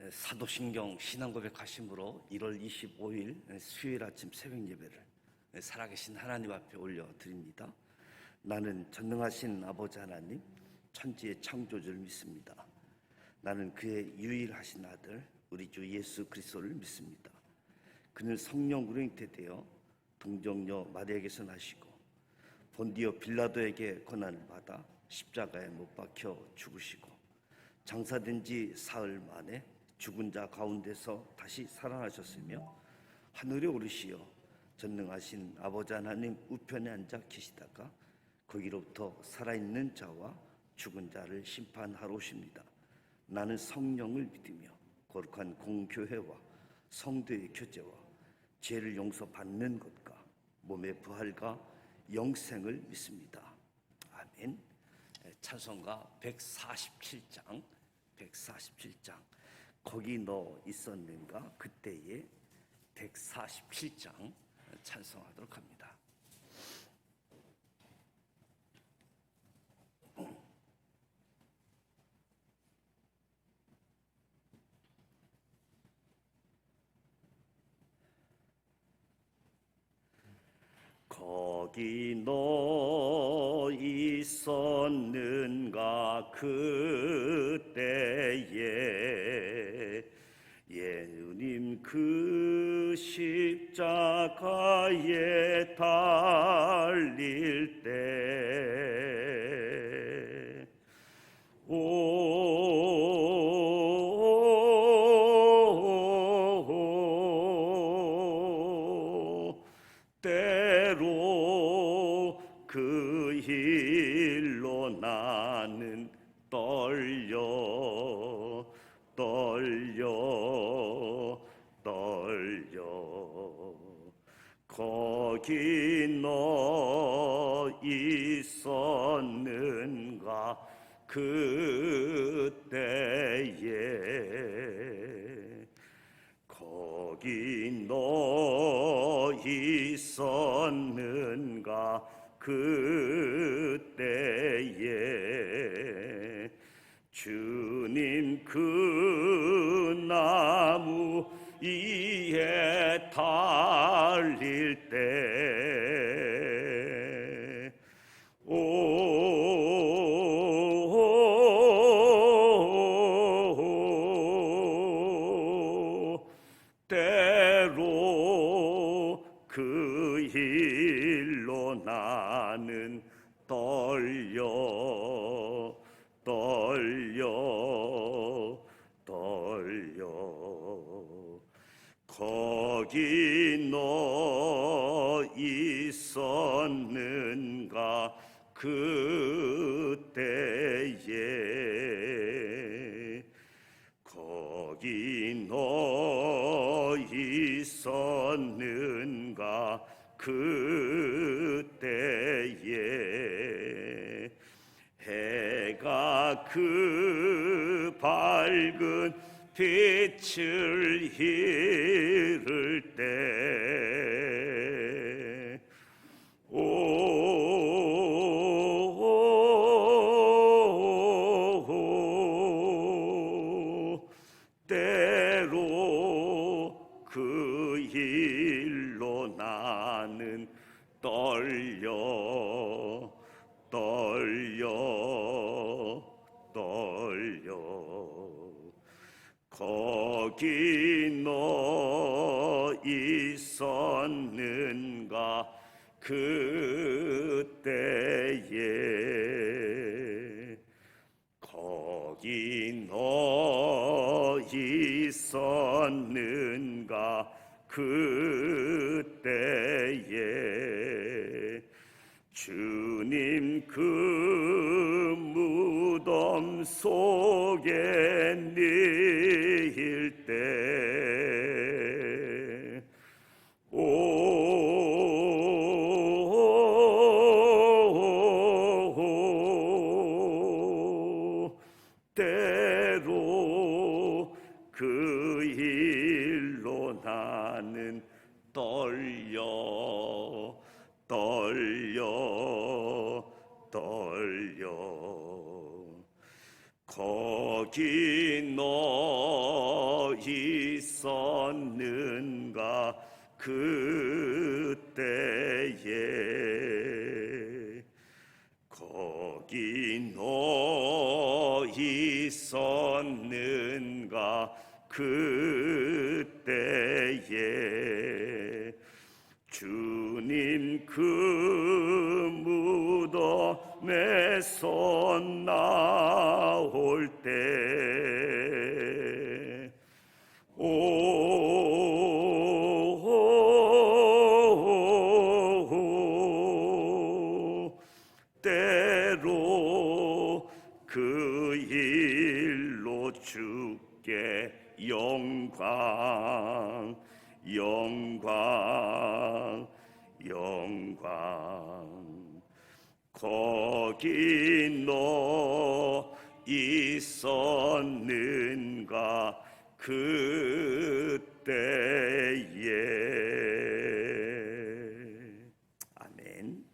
사도신경 신앙고백하심으로 1월 25일 수요일 아침 새벽 예배를 살아계신 하나님 앞에 올려드립니다. 나는 전능하신 아버지 하나님, 천지의 창조주를 믿습니다. 나는 그의 유일하신 아들 우리 주 예수 그리스도를 믿습니다. 그는 성령으로 잉태되어 동정녀 마리아에게서 나시고 본디오 빌라도에게 고난을 받아 십자가에 못 박혀 죽으시고 장사된 지 사흘 만에 죽은 자 가운데서 다시 살아나셨으며 하늘에 오르시어 전능하신 아버지 하나님 우편에 앉아 계시다가 거기로부터 살아있는 자와 죽은 자를 심판하러 오십니다. 나는 성령을 믿으며 거룩한 공교회와 성도의 교제와 죄를 용서받는 것과 몸의 부활과 영생을 믿습니다. 아멘. 찬송가 147장 거기 너 있었는가 그때에 147장 찬송하도록 합니다. 거기 너 있었는가 그때에 예수님 그 십자가에 달릴 때 때로 그 일로 나는 떨려 거기 너 있었는가 그때에 거기 너 있었는가 그때에 주님 그 나무 위에 달릴 때 때로 그 일로 나는 떨려 거기 너 있었는가 그때에 거기 너 있었는가 그때에 해가 그 밝은 빛을 잃을 때 때로 그 일로 나는 떨려 거기 너 있었는가 그때에 거기 너 있었는가 그때에 주님 그 무덤 속에 늘 때 때로 그 일로 나는 떨려 거기 너 있었는가 그때에 거기 너 있었는가 그때에 주님 그 무덤에서 나올 때 때로 그 일로 주께 영광 거기 너 있었는가 그때에. 아멘.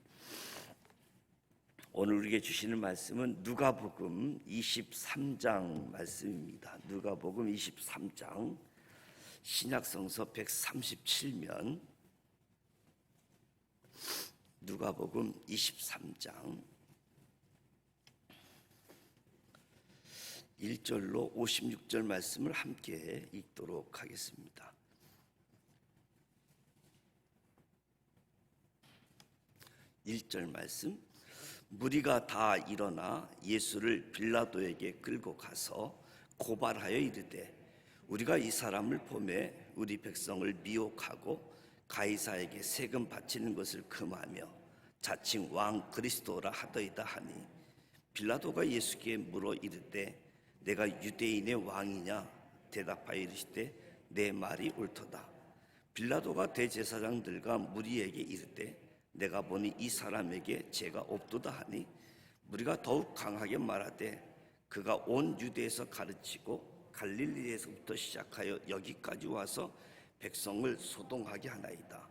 오늘 우리에게 주시는 말씀은 누가복음 23장 말씀입니다. 누가복음 23장 신약성서 137면 누가복음 23장 1절로 56절 말씀을 함께 읽도록 하겠습니다. 1절 말씀. 무리가 다 일어나 예수를 빌라도에게 끌고 가서 고발하여 이르되 우리가 이 사람을 보매 우리 백성을 미혹하고 가이사에게 세금 바치는 것을 금하며 자칭 왕 그리스도라 하더이다 하니 빌라도가 예수께 물어 이르되 내가 유대인의 왕이냐 대답하여 이르시되 내 말이 옳도다. 빌라도가 대제사장들과 무리에게 이르되 내가 보니 이 사람에게 죄가 없도다 하니 무리가 더욱 강하게 말하되 그가 온 유대에서 가르치고 갈릴리에서부터 시작하여 여기까지 와서 백성을 소동하게 하나이다.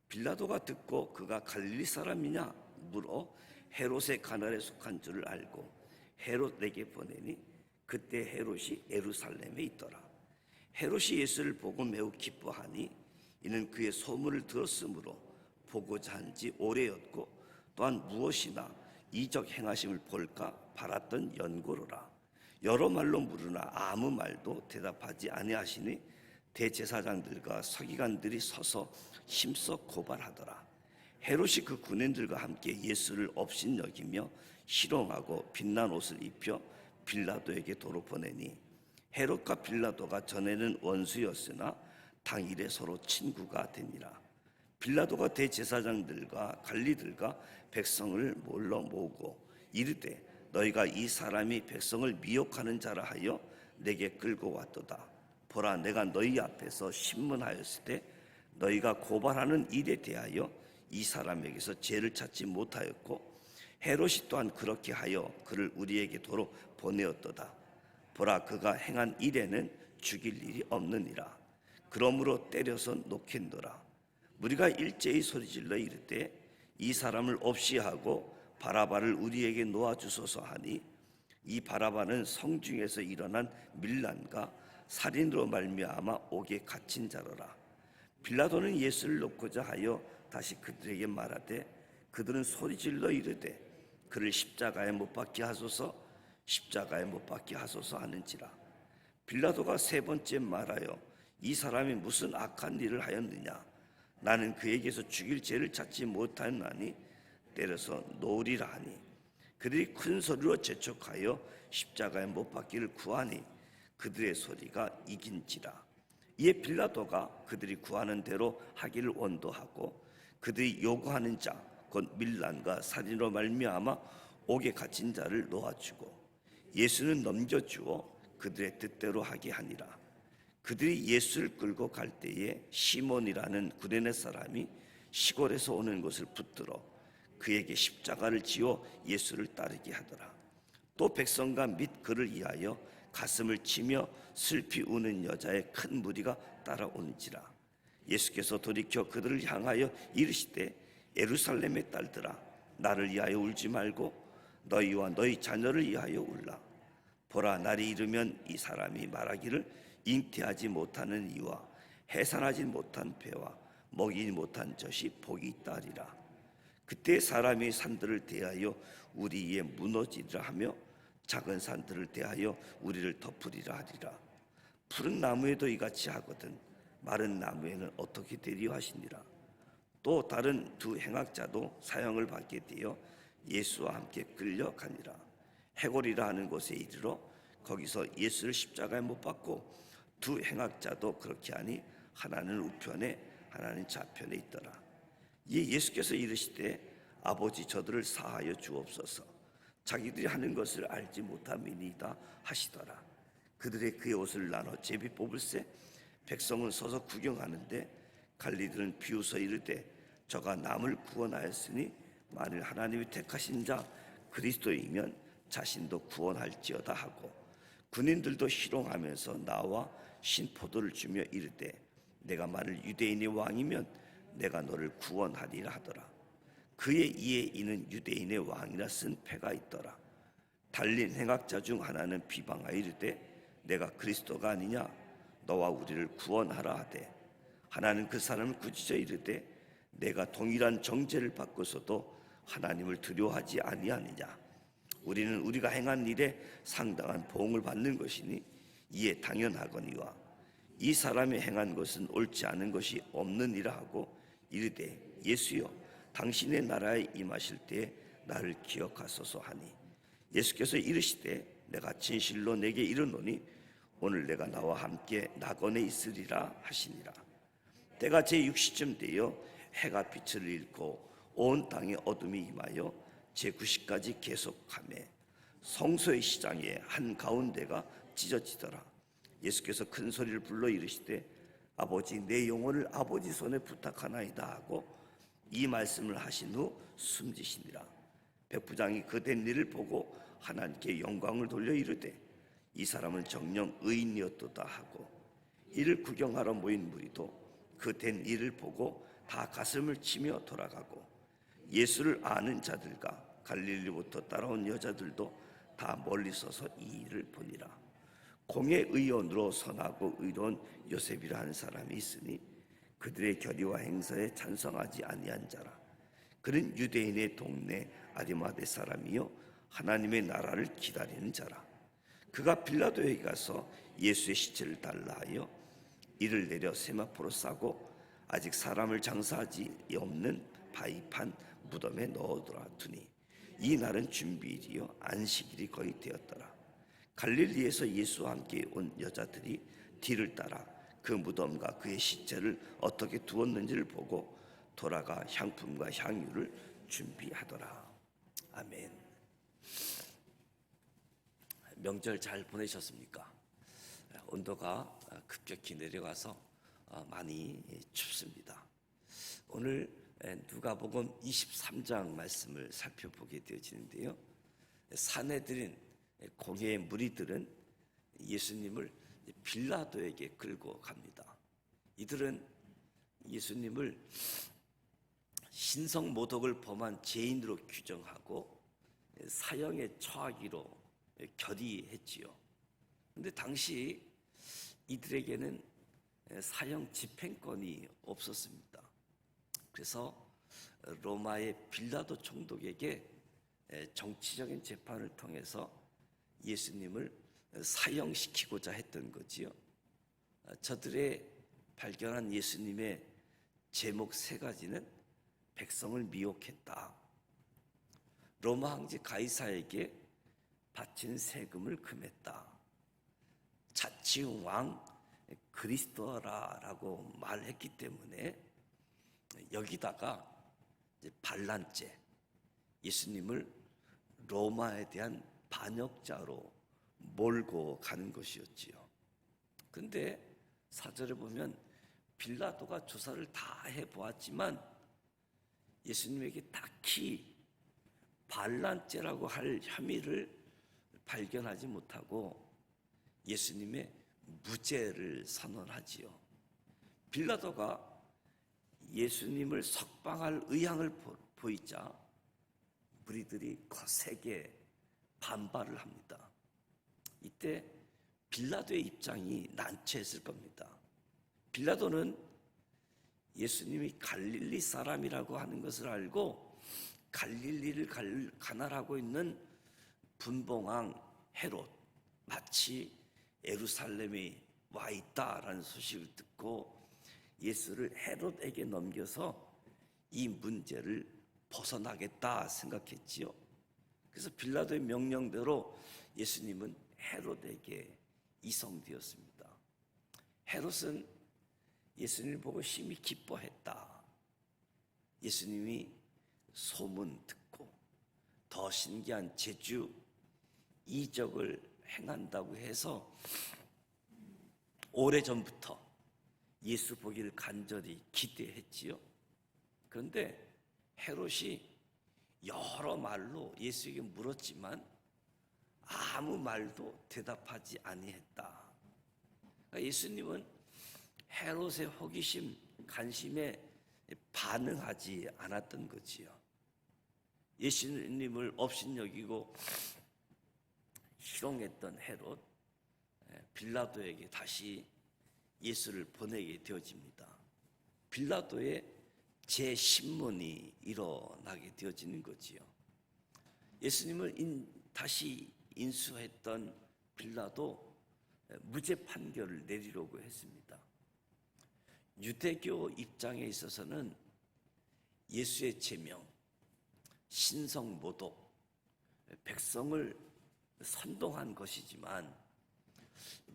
빌라도가 듣고 그가 갈릴리 사람이냐 물어 헤롯의 가날에 속한 줄을 알고 헤롯에게 보내니 그때 헤롯이 예루살렘에 있더라. 헤롯이 예수를 보고 매우 기뻐하니 이는 그의 소문을 들었으므로 보고자 한지 오래였고 또한 무엇이나 이적 행하심을 볼까 바랐던 연고로라. 여러 말로 물으나 아무 말도 대답하지 아니하시니 대제사장들과 서기관들이 서서 힘써 고발하더라. 헤롯이 그 군인들과 함께 예수를 업신여기며 희롱하고 빛난 옷을 입혀 빌라도에게 도로 보내니 헤롯과 빌라도가 전에는 원수였으나 당일에 서로 친구가 되니라. 빌라도가 대제사장들과 관리들과 백성을 몰러 모으고 이르되 너희가 이 사람이 백성을 미혹하는 자라 하여 내게 끌고 왔도다. 보라 내가 너희 앞에서 신문하였을 때 너희가 고발하는 일에 대하여 이 사람에게서 죄를 찾지 못하였고 헤롯이 또한 그렇게 하여 그를 우리에게 도로 보내었도다. 보라 그가 행한 일에는 죽일 일이 없느니라. 그러므로 때려서 놓겠노라. 우리가 일제히 소리질러 이르되 이 사람을 없이 하고 바라바를 우리에게 놓아주소서 하니 이 바라바는 성중에서 일어난 밀란과 살인으로 말미암아 옥에 갇힌 자로라. 빌라도는 예수를 놓고자 하여 다시 그들에게 말하되 그들은 소리질러 이르되 그를 십자가에 못 박게 하소서 십자가에 못 박게 하소서 하는지라. 빌라도가 세 번째 말하여 이 사람이 무슨 악한 일을 하였느냐 나는 그에게서 죽일 죄를 찾지 못하였나니 때려서 놓으리라 하니 그들이 큰 소리로 재촉하여 십자가에 못 박기를 구하니 그들의 소리가 이긴지라. 이에 빌라도가 그들이 구하는 대로 하기를 원도하고 그들이 요구하는 자 곧 밀란과 살인으로 말미암아 옥에 갇힌 자를 놓아주고 예수는 넘겨주어 그들의 뜻대로 하게 하니라. 그들이 예수를 끌고 갈 때에 시몬이라는 구레네 사람이 시골에서 오는 것을 붙들어 그에게 십자가를 지어 예수를 따르게 하더라. 또 백성과 및 그를 위하여 가슴을 치며 슬피 우는 여자의 큰 무리가 따라오는지라. 예수께서 돌이켜 그들을 향하여 이르시되 예루살렘의 딸들아 나를 위하여 울지 말고 너희와 너희 자녀를 위하여 울라. 보라, 날이 이르면 이 사람이 말하기를 잉태하지 못하는 이와 해산하지 못한 배와 먹이지 못한 젖이 복이 있다 하리라. 그때 사람이 산들을 대하여 우리 위에 무너지리라 하며 작은 산들을 대하여 우리를 덮으리라 하리라. 푸른 나무에도 이같이 하거든 마른 나무에는 어떻게 되리요 하시니라. 또 다른 두 행악자도 사형을 받게 되어 예수와 함께 끌려가니라. 해골이라 하는 곳에 이르러 거기서 예수를 십자가에 못 박고 두 행악자도 그렇게 하니 하나는 우편에 하나는 좌편에 있더라. 이에 예수께서 이르시되 아버지, 저들을 사하여 주옵소서. 자기들이 하는 것을 알지 못함이니이다 하시더라. 그들의 그의 옷을 나눠 제비 뽑을새 백성은 서서 구경하는데 갈리들은 비웃어 이르되 저가 남을 구원하였으니 만일 하나님이 택하신 자 그리스도이면 자신도 구원할지어다 하고, 군인들도 희롱하면서 나와 신포도를 주며 이르되 내가 만일 유대인의 왕이면 내가 너를 구원하리라 하더라. 그의 이에 이는 유대인의 왕이라 쓴 패가 있더라. 달린 행악자 중 하나는 비방하여 이르되 내가 그리스도가 아니냐, 너와 우리를 구원하라 하되, 하나는 그 사람을 꾸짖어 이르되 내가 동일한 정죄를 받고서도 하나님을 두려워하지 아니하느냐. 우리는 우리가 행한 일에 상당한 보응을 받는 것이니 이에 당연하거니와 이 사람이 행한 것은 옳지 않은 것이 없느니라 하고 이르되 예수여, 당신의 나라에 임하실 때에 나를 기억하소서 하니, 예수께서 이르시되 내가 진실로 내게 이르노니 오늘 내가 나와 함께 낙원에 있으리라 하시니라. 때가 제6시쯤 되어 해가 빛을 잃고 온 땅에 어둠이 임하여 제9시까지 계속하매 성소의 시장의 한 가운데가 찢어지더라. 예수께서 큰 소리를 불러 이르시되 아버지, 내 영혼을 아버지 손에 부탁하나이다 하고 이 말씀을 하신 후 숨지시니라. 백부장이 그 된 일을 보고 하나님께 영광을 돌려 이르되 이 사람은 정녕 의인이었도다 하고, 이를 구경하러 모인 무리도 그 된 일을 보고 다 가슴을 치며 돌아가고, 예수를 아는 자들과 갈릴리부터 따라온 여자들도 다 멀리 서서 이 일을 보니라. 공의 의원으로 선하고 의로운 요셉이라 하는 사람이 있으니 그들의 결의와 행사에 찬성하지 아니한 자라. 그는 유대인의 동네 아리마대 사람이요 하나님의 나라를 기다리는 자라. 그가 빌라도에게 가서 예수의 시체를 달라 하여 이를 내려 세마포로 싸고 아직 사람을 장사하지 없는 바위판 무덤에 넣어두라 두니, 이 날은 준비일이요 안식일이 거의 되었더라. 갈릴리에서 예수와 함께 온 여자들이 뒤를 따라 그 무덤과 그의 시체를 어떻게 두었는지를 보고 돌아가 향품과 향유를 준비하더라. 아멘. 명절 잘 보내셨습니까? 온도가 급격히 내려가서 많이 춥습니다. 오늘 누가복음 23장 말씀을 살펴보게 되어지는데요, 사내들인 공회의 무리들은 예수님을 빌라도에게 끌고 갑니다. 이들은 예수님을 신성모독을 범한 죄인으로 규정하고 사형에 처하기로 결의했지요. 그런데 당시 이들에게는 사형 집행권이 없었습니다. 그래서 로마의 빌라도 총독에게 정치적인 재판을 통해서 예수님을 사형시키고자 했던 거지요. 저들의 발견한 예수님의 제목 세 가지는 백성을 미혹했다, 로마 황제 가이사에게 바친 세금을 금했다, 자칭 왕 그리스도라라고 말했기 때문에 여기다가 반란죄, 예수님을 로마에 대한 반역자로 몰고 가는 것이었지요. 근데 사절에 보면 빌라도가 조사를 다 해보았지만 예수님에게 딱히 반란죄라고 할 혐의를 발견하지 못하고 예수님의 무죄를 선언하지요. 빌라도가 예수님을 석방할 의향을 보이자 무리들이 거세게 반발을 합니다. 이 이때 빌라도의 입장이 난처했을 겁니다. 빌라도는 예수님이 갈릴리 사람이라고 하는 것을 알고 갈릴리를 관할하고 있는 분봉왕 헤롯, 마치 예루살렘에 와 있다라는 소식을 듣고 예수를 헤롯에게 넘겨서 이 문제를 벗어나겠다 생각했지요. 그래서 빌라도의 명령대로 예수님은 헤롯에게 이송되었습니다. 헤롯은 예수님을 보고 심히 기뻐했다. 예수님이 소문 듣고 더 신기한 제주 이적을 행한다고 해서 오래전부터 예수 보기를 간절히 기대했지요. 그런데 헤롯이 여러 말로 예수에게 물었지만 아무 말도 대답하지 아니했다. 그러니까 예수님은 헤롯의 호기심, 관심에 반응하지 않았던 거지요. 예수님을 업신여기고 희롱했던 헤롯, 빌라도에게 다시 예수를 보내게 되어집니다. 빌라도의 재신문이 일어나게 되어지는 거지요. 예수님을 다시 인수했던 빌라도 무죄 판결을 내리려고 했습니다. 유대교 입장에 있어서는 예수의 제명, 신성모독, 백성을 선동한 것이지만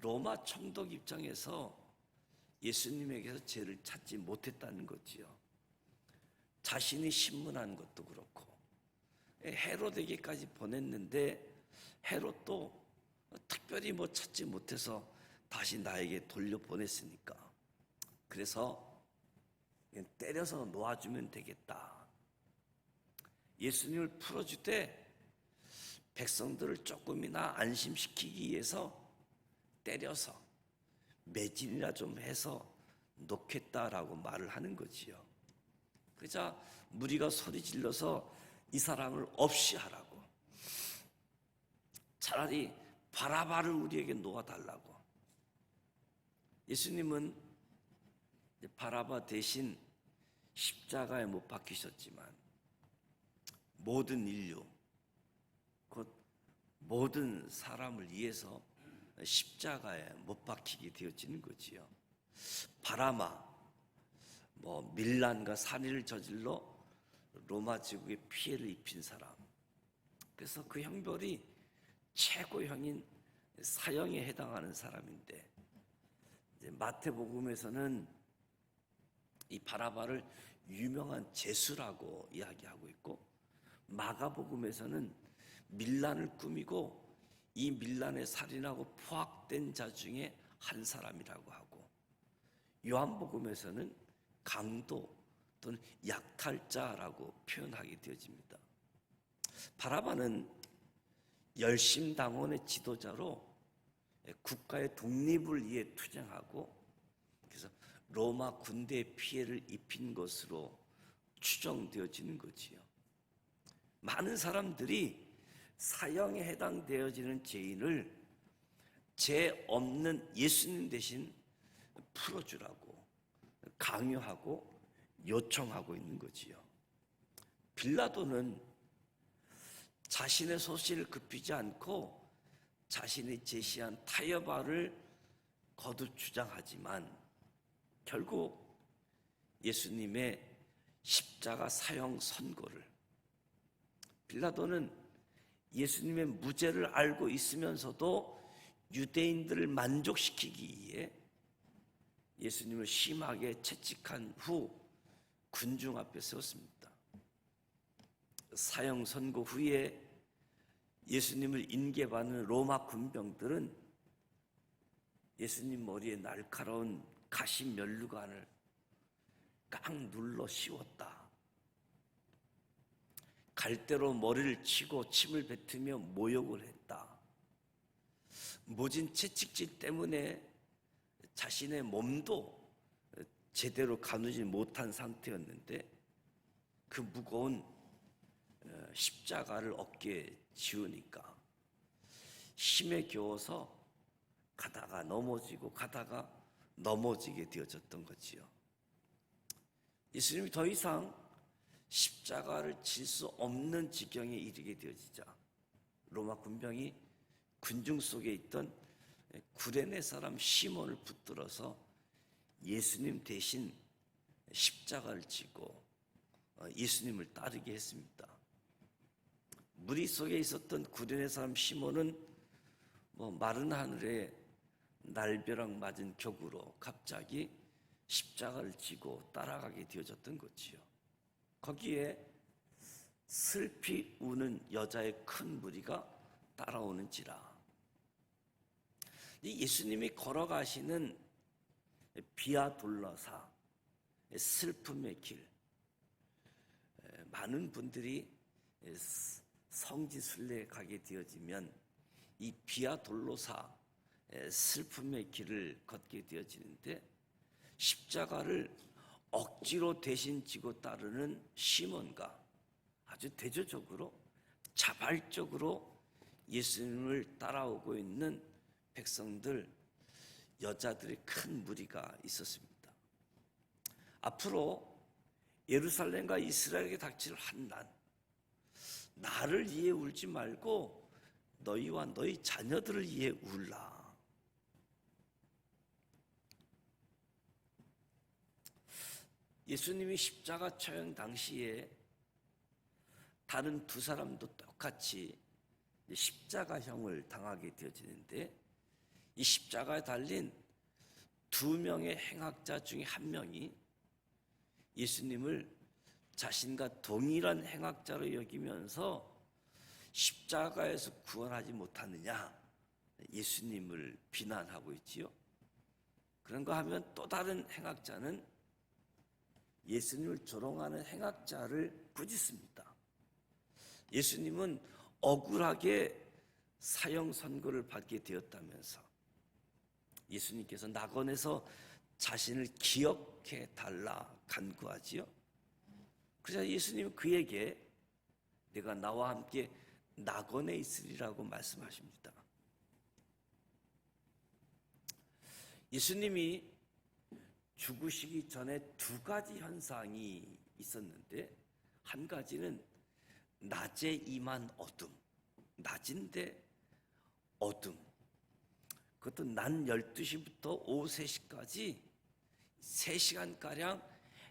로마 총독 입장에서 예수님에게서 죄를 찾지 못했다는 거지요. 자신이 신문한 것도 그렇고 헤롯에게까지 보냈는데 헤롯도 특별히 찾지 못해서 다시 나에게 돌려보냈으니까 그래서 때려서 놓아주면 되겠다. 예수님을 풀어줄 때 백성들을 조금이나 안심시키기 위해서 때려서 매진이나 좀 해서 놓겠다라고 말을 하는 거지요. 그러자 무리가 소리 질러서 이 사람을 없이 하라고, 차라리 바라바를 우리에게 놓아달라고. 예수님은 바라바 대신 십자가에 못 박히셨지만 모든 인류, 곧 모든 사람을 위해서 십자가에 못 박히게 되어지는 거지요. 바라마, 밀란과 살인을 저질러 로마 제국에 피해를 입힌 사람. 그래서 그 형벌이 최고형인 사형에 해당하는 사람인데, 이제 마태복음에서는 이 바라바를 유명한 죄수라고 이야기하고 있고, 마가복음에서는 밀란을 꾸미고 이 밀란에 살인하고 포악된 자 중에 한 사람이라고 하고, 요한복음에서는 강도 또는 약탈자라고 표현하게 되어집니다. 바라바는 열심당원의 지도자로 국가의 독립을 위해 투쟁하고, 그래서 로마 군대에 피해를 입힌 것으로 추정되어지는 거지요. 많은 사람들이 사형에 해당되어지는 죄인을 죄 없는 예수님 대신 풀어주라고 강요하고 요청하고 있는 거지요. 빌라도는 자신의 소신을 굽히지 않고 자신이 제시한 타협안을 거듭 주장하지만 결국 예수님의 십자가 사형 선고를, 빌라도는 예수님의 무죄를 알고 있으면서도 유대인들을 만족시키기 위해 예수님을 심하게 채찍한 후 군중 앞에 세웠습니다. 사형 선고 후에 예수님을 인계받는 로마 군병들은 예수님 머리에 날카로운 가시 면류관을 깡 눌러 씌웠다. 갈대로 머리를 치고 침을 뱉으며 모욕을 했다. 모진 채찍질 때문에 자신의 몸도 제대로 가누지 못한 상태였는데 그 무거운 십자가를 어깨에 지우니까 힘에 겨워서 가다가 넘어지고 가다가 넘어지게 되어졌던 거지요. 예수님이 더 이상 십자가를 질 수 없는 지경에 이르게 되어지자 로마 군병이 군중 속에 있던 구레네 사람 시몬을 붙들어서 예수님 대신 십자가를 지고 예수님을 따르게 했습니다. 무리 속에 있었던 구레네 사람 시몬은 마른 하늘에 날벼락 맞은 격으로 갑자기 십자가를 지고 따라가게 되어졌던 거지요. 거기에 슬피 우는 여자의 큰 무리가 따라오는지라. 예수님이 걸어가시는 비아 돌로사 슬픔의 길, 많은 분들이 성지순례에 가게 되어지면 이 비아 돌로사 슬픔의 길을 걷게 되어지는데, 십자가를 억지로 대신 지고 따르는 시몬과 아주 대조적으로 자발적으로 예수님을 따라오고 있는 백성들, 여자들의 큰 무리가 있었습니다. 앞으로 예루살렘과 이스라엘에게 닥칠 환난, 나를 위해 울지 말고 너희와 너희 자녀들을 위해 울라. 예수님이 십자가 처형 당시에 다른 두 사람도 똑같이 십자가형을 당하게 되어지는데, 이 십자가에 달린 두 명의 행악자 중에 한 명이 예수님을 자신과 동일한 행악자로 여기면서 십자가에서 구원하지 못하느냐 예수님을 비난하고 있지요. 그런가 하면 또 다른 행악자는 예수님을 조롱하는 행악자를 꾸짖습니다. 예수님은 억울하게 사형 선고를 받게 되었다면서 예수님께서 낙원에서 자신을 기억해 달라 간구하지요. 그래서 예수님은 그에게 내가 나와 함께 낙원에 있으리라고 말씀하십니다. 예수님이 죽으시기 전에 두 가지 현상이 있었는데, 한 가지는 낮에 임한 어둠, 낮인데 어둠, 그것도 낮 12시부터 오후 3시까지 3시간가량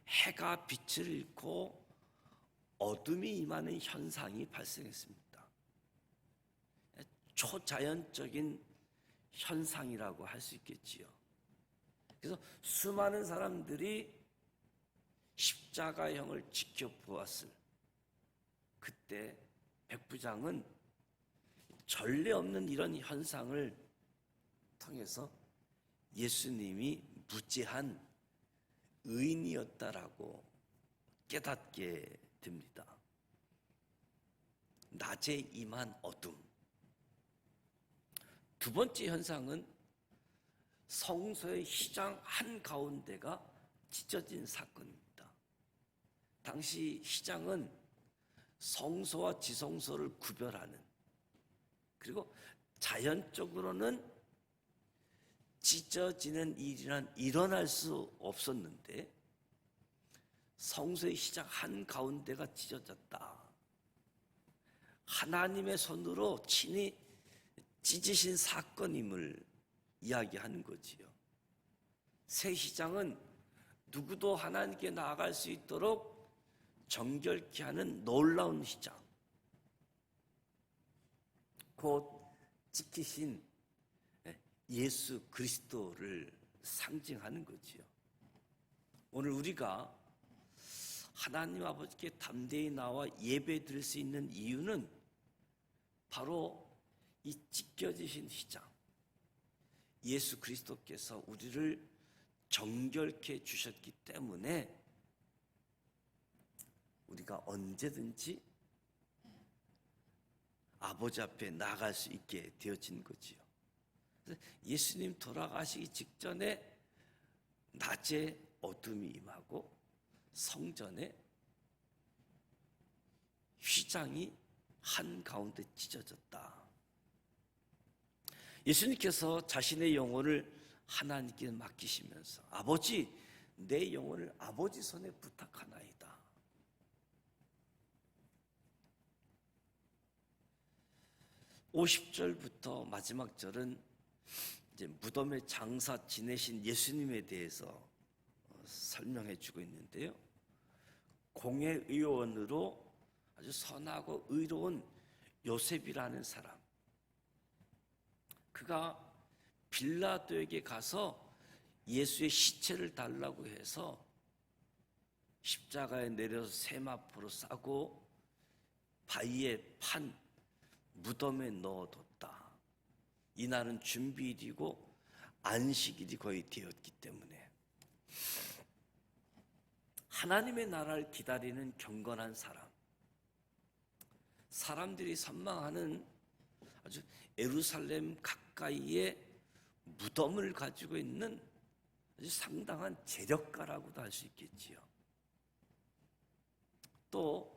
해가 빛을 잃고 어둠이 임하는 현상이 발생했습니다. 초자연적인 현상이라고 할 수 있겠지요. 그래서 수많은 사람들이 십자가형을 지켜보았을 그때 백부장은 전례 없는 이런 현상을 통해서 예수님이 무죄한 의인이었다라고 깨닫게 됩니다. 낮에 임한 어둠. 두 번째 현상은 성소의 시장 한가운데가 찢어진 사건입니다. 당시 시장은 성소와 지성소를 구별하는, 그리고 자연적으로는 찢어지는 일이란 일어날 수 없었는데 성소의 시장 한가운데가 찢어졌다. 하나님의 손으로 친히 찢으신 사건임을 이야기하는 거지요. 새 시장은 누구도 하나님께 나아갈 수 있도록 정결케 하는 놀라운 시장, 곧 지키신 예수 그리스도를 상징하는 거지요. 오늘 우리가 하나님 아버지께 담대히 나와 예배 드릴 수 있는 이유는 바로 이 찢겨지신 시장, 예수 그리스도께서 우리를 정결케 주셨기 때문에 우리가 언제든지 아버지 앞에 나갈 수 있게 되어진 거지요. 예수님 돌아가시기 직전에 낮에 어둠이 임하고 성전에 휘장이 한가운데 찢어졌다. 예수님께서 자신의 영혼을 하나님께 맡기시면서 아버지, 내 영혼을 아버지 손에 부탁하나이다. 50절부터 마지막 절은 이제 무덤에 장사 지내신 예수님에 대해서 설명해 주고 있는데요. 공회의원으로 아주 선하고 의로운 요셉이라는 사람, 그가 빌라도에게 가서 예수의 시체를 달라고 해서 십자가에 내려서 세마포로 싸고 바위에 판 무덤에 넣어뒀다. 이날은 준비일이고 안식일이 거의 되었기 때문에 하나님의 나라를 기다리는 경건한 사람, 사람들이 선망하는 아주 예루살렘 가까이에 무덤을 가지고 있는 아주 상당한 재력가라고도 할 수 있겠지요. 또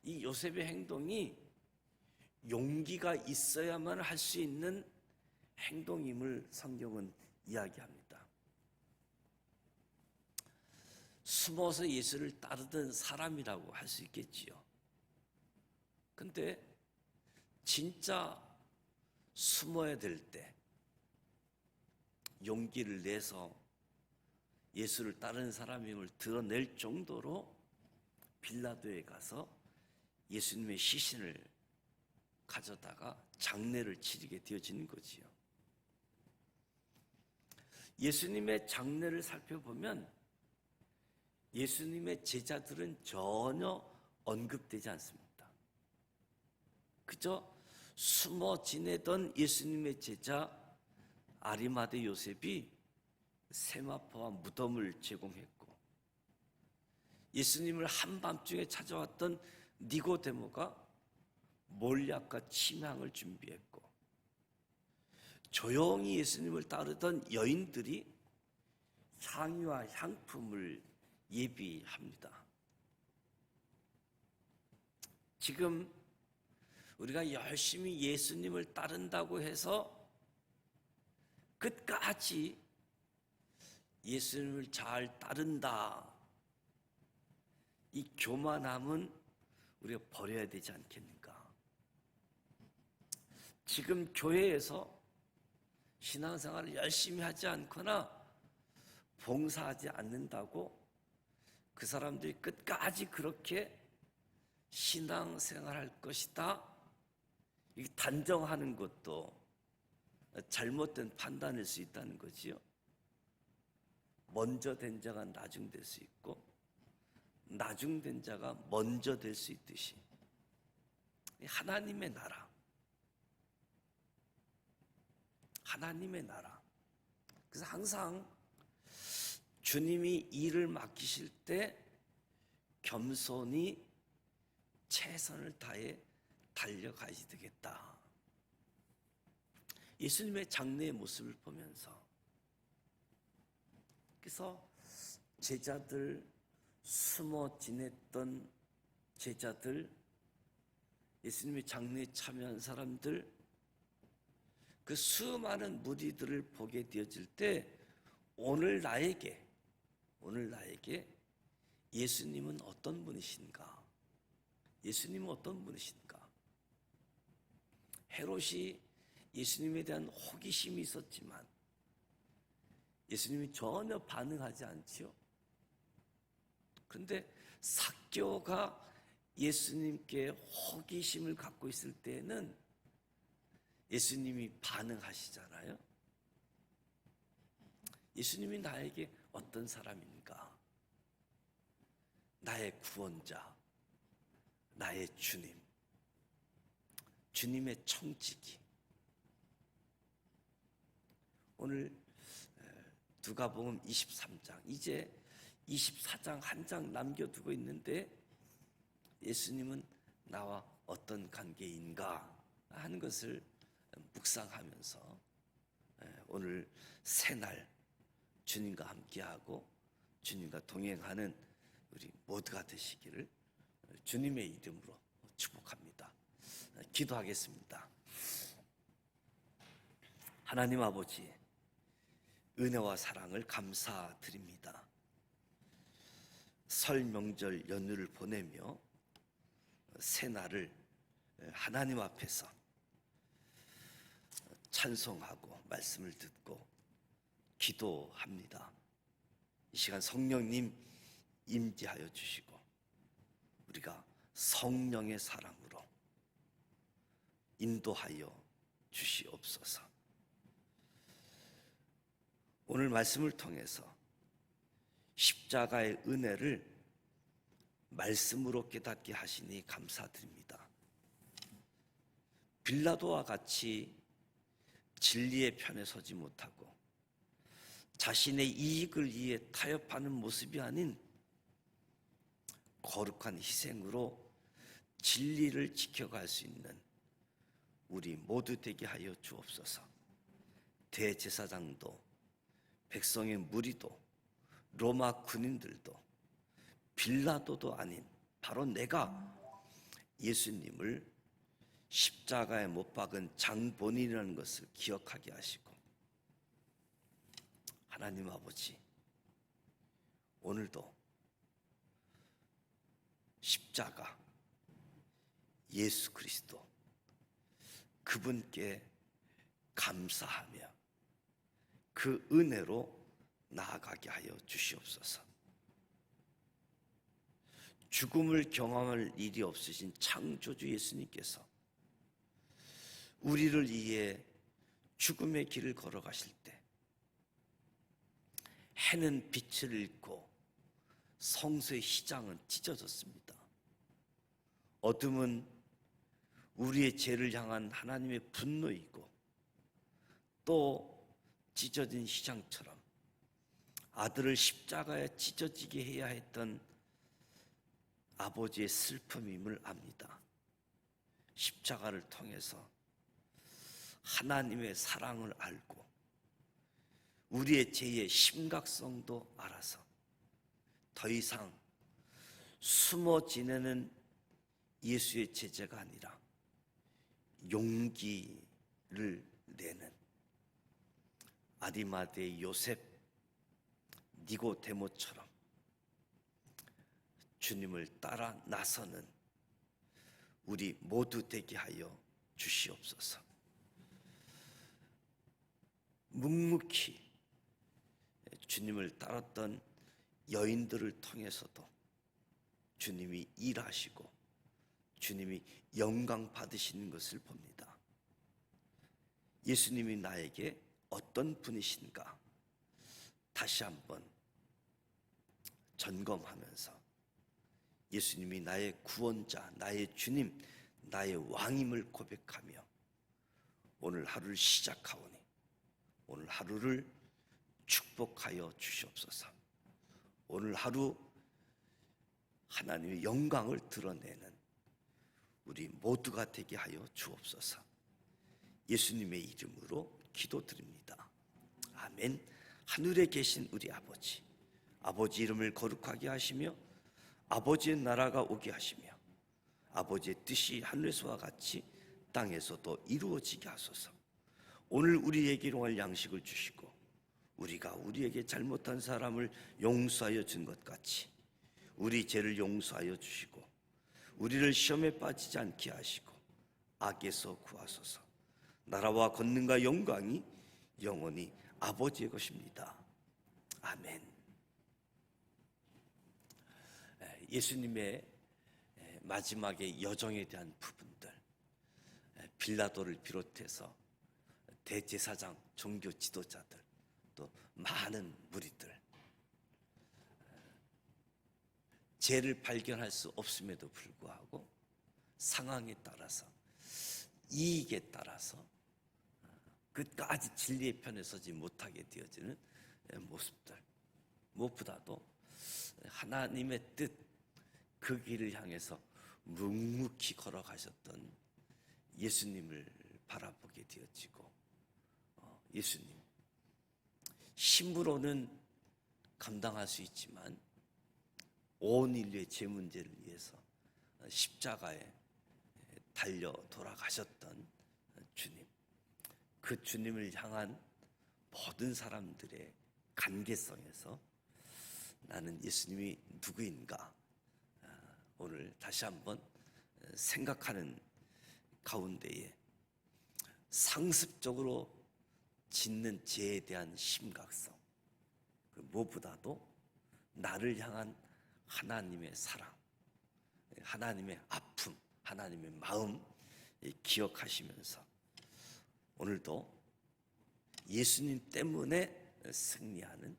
이 요셉의 행동이 용기가 있어야만 할 수 있는 행동임을 성경은 이야기합니다. 숨어서 예수를 따르던 사람이라고 할 수 있겠지요. 근데 진짜 숨어야 될 때 용기를 내서 예수를 따르는 사람임을 드러낼 정도로 빌라도에 가서 예수님의 시신을 가져다가 장례를 치르게 되어지는 거지요. 예수님의 장례를 살펴보면 예수님의 제자들은 전혀 언급되지 않습니다. 그저 숨어 지내던 예수님의 제자 아리마대 요셉이 세마포와 무덤을 제공했고, 예수님을 한밤중에 찾아왔던 니고데모가 몰약과 침향을 준비했고, 조용히 예수님을 따르던 여인들이 향유와 향품을 예비합니다. 지금 우리가 열심히 예수님을 따른다고 해서 끝까지 예수님을 잘 따른다, 이 교만함은 우리가 버려야 되지 않겠는가? 지금 교회에서 신앙생활을 열심히 하지 않거나 봉사하지 않는다고 그 사람들이 끝까지 그렇게 신앙생활할 것이다, 이 단정하는 것도 잘못된 판단일 수 있다는 거지요. 먼저 된 자가 나중 될 수 있고 나중 된 자가 먼저 될 수 있듯이 하나님의 나라, 하나님의 나라. 그래서 항상 주님이 일을 맡기실 때 겸손히 최선을 다해 달려가야 되겠다. 예수님의 장래의 모습을 보면서, 그래서 제자들, 숨어 지냈던 제자들, 예수님의 장래에 참여한 사람들, 그 수많은 무리들을 보게 되어질 때 오늘 나에게 예수님은 어떤 분이신가? 예수님은 어떤 분이신가? 헤롯이 예수님에 대한 호기심이 있었지만 예수님이 전혀 반응하지 않지요. 그런데 삭개오가 예수님께 호기심을 갖고 있을 때에는 예수님이 반응하시잖아요. 예수님이 나에게 어떤 사람인가? 나의 구원자, 나의 주님, 주님의 청지기. 오늘 누가복음 23장, 이제 24장 한 장 남겨두고 있는데 예수님은 나와 어떤 관계인가 하는 것을 묵상하면서 오늘 새날 주님과 함께하고 주님과 동행하는 우리 모두가 되시기를 주님의 이름으로 축복합니다. 기도하겠습니다. 하나님 아버지, 은혜와 사랑을 감사드립니다. 설 명절 연휴를 보내며 새날을 하나님 앞에서 찬송하고 말씀을 듣고 기도합니다. 이 시간 성령님 임재하여 주시고 우리가 성령의 사랑으로 인도하여 주시옵소서. 오늘 말씀을 통해서 십자가의 은혜를 말씀으로 깨닫게 하시니 감사드립니다. 빌라도와 같이 진리의 편에 서지 못하고 자신의 이익을 위해 타협하는 모습이 아닌 거룩한 희생으로 진리를 지켜갈 수 있는 우리 모두 되게 하여 주옵소서. 대제사장도 백성의 무리도 로마 군인들도 빌라도도 아닌 바로 내가 예수님을 십자가에 못 박은 장본인이라는 것을 기억하게 하시고, 하나님 아버지, 오늘도 십자가 예수 그리스도 그분께 감사하며 그 은혜로 나아가게 하여 주시옵소서. 죽음을 경험할 일이 없으신 창조주 예수님께서 우리를 위해 죽음의 길을 걸어가실 때 해는 빛을 잃고 성소의 휘장은 찢어졌습니다. 어둠은 우리의 죄를 향한 하나님의 분노이고 또 찢어진 휘장처럼 아들을 십자가에 찢어지게 해야 했던 아버지의 슬픔임을 압니다. 십자가를 통해서 하나님의 사랑을 알고 우리의 죄의 심각성도 알아서 더 이상 숨어 지내는 예수의 제자가 아니라 용기를 내는 아리마대의 요셉, 니고데모처럼 주님을 따라 나서는 우리 모두 되게 하여 주시옵소서. 묵묵히 주님을 따랐던 여인들을 통해서도 주님이 일하시고 주님이 영광 받으시는 것을 봅니다. 예수님이 나에게 어떤 분이신가 다시 한번 점검하면서 예수님이 나의 구원자, 나의 주님, 나의 왕임을 고백하며 오늘 하루를 시작하오니 오늘 하루를 축복하여 주시옵소서. 오늘 하루 하나님의 영광을 드러내는 우리 모두가 되게 하여 주옵소서. 예수님의 이름으로 기도드립니다. 아멘. 하늘에 계신 우리 아버지, 아버지 이름을 거룩하게 하시며 아버지의 나라가 오게 하시며 아버지의 뜻이 하늘에서와 같이 땅에서도 이루어지게 하소서. 오늘 우리에게 일용할 양식을 주시고 우리가 우리에게 잘못한 사람을 용서하여 준 것 같이 우리 죄를 용서하여 주시고 우리를 시험에 빠지지 않게 하시고 악에서 구하소서. 나라와 권능과 영광이 영원히 아버지의 것입니다. 아멘. 예수님의 마지막의 여정에 대한 부분들, 빌라도를 비롯해서 대제사장, 종교 지도자들, 또 많은 무리들, 죄를 발견할 수 없음에도 불구하고 상황에 따라서 이익에 따라서 끝까지 진리의 편에 서지 못하게 되어지는 모습들, 무엇보다도 하나님의 뜻, 그 길을 향해서 묵묵히 걸어가셨던 예수님을 바라보게 되어지고, 예수님 힘으로는 감당할 수 있지만 온 인류의 죄 문제를 위해서 십자가에 달려 돌아가셨던 주님, 그 주님을 향한 모든 사람들의 관계성에서 나는 예수님이 누구인가 오늘 다시 한번 생각하는 가운데에 상습적으로 짓는 죄에 대한 심각성, 무엇보다도 나를 향한 하나님의 사랑, 하나님의 아픔, 하나님의 마음 기억하시면서 오늘도 예수님 때문에 승리하는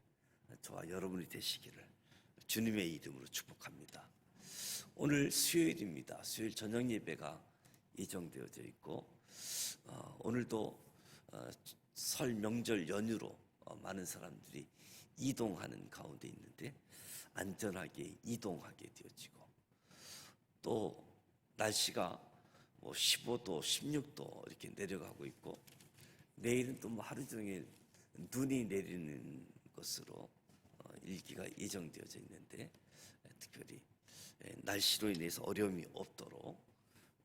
저와 여러분이 되시기를 주님의 이름으로 축복합니다. 오늘 수요일입니다. 수요일 저녁 예배가 예정되어져 있고 오늘도 설 명절 연휴로 많은 사람들이 이동하는 가운데 있는데 안전하게 이동하게 되어지고 또 날씨가 15도, 16도 이렇게 내려가고 있고 내일은 또 하루 종일 눈이 내리는 것으로 일기가 예정되어져 있는데 특별히 날씨로 인해서 어려움이 없도록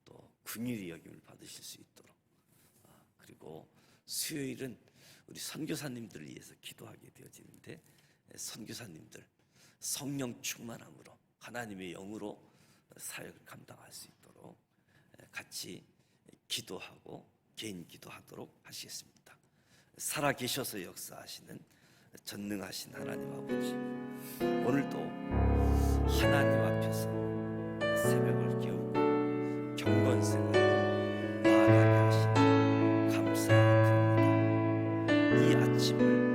또 긍휼히 여김을 받으실 수 있도록 그리고 수요일은 우리 선교사님들을 위해서 기도하게 되어지는데 선교사님들 성령 충만함으로 하나님의 영으로 사역을 감당할 수 있도록 같이 기도하고 개인 기도하도록 하시겠습니다. 살아계셔서 역사하시는 전능하신 하나님 아버지, 오늘도 하나님 앞에서 새벽을 깨우고 경건생을 나아가게 하시니 감사드립니다. 이 아침을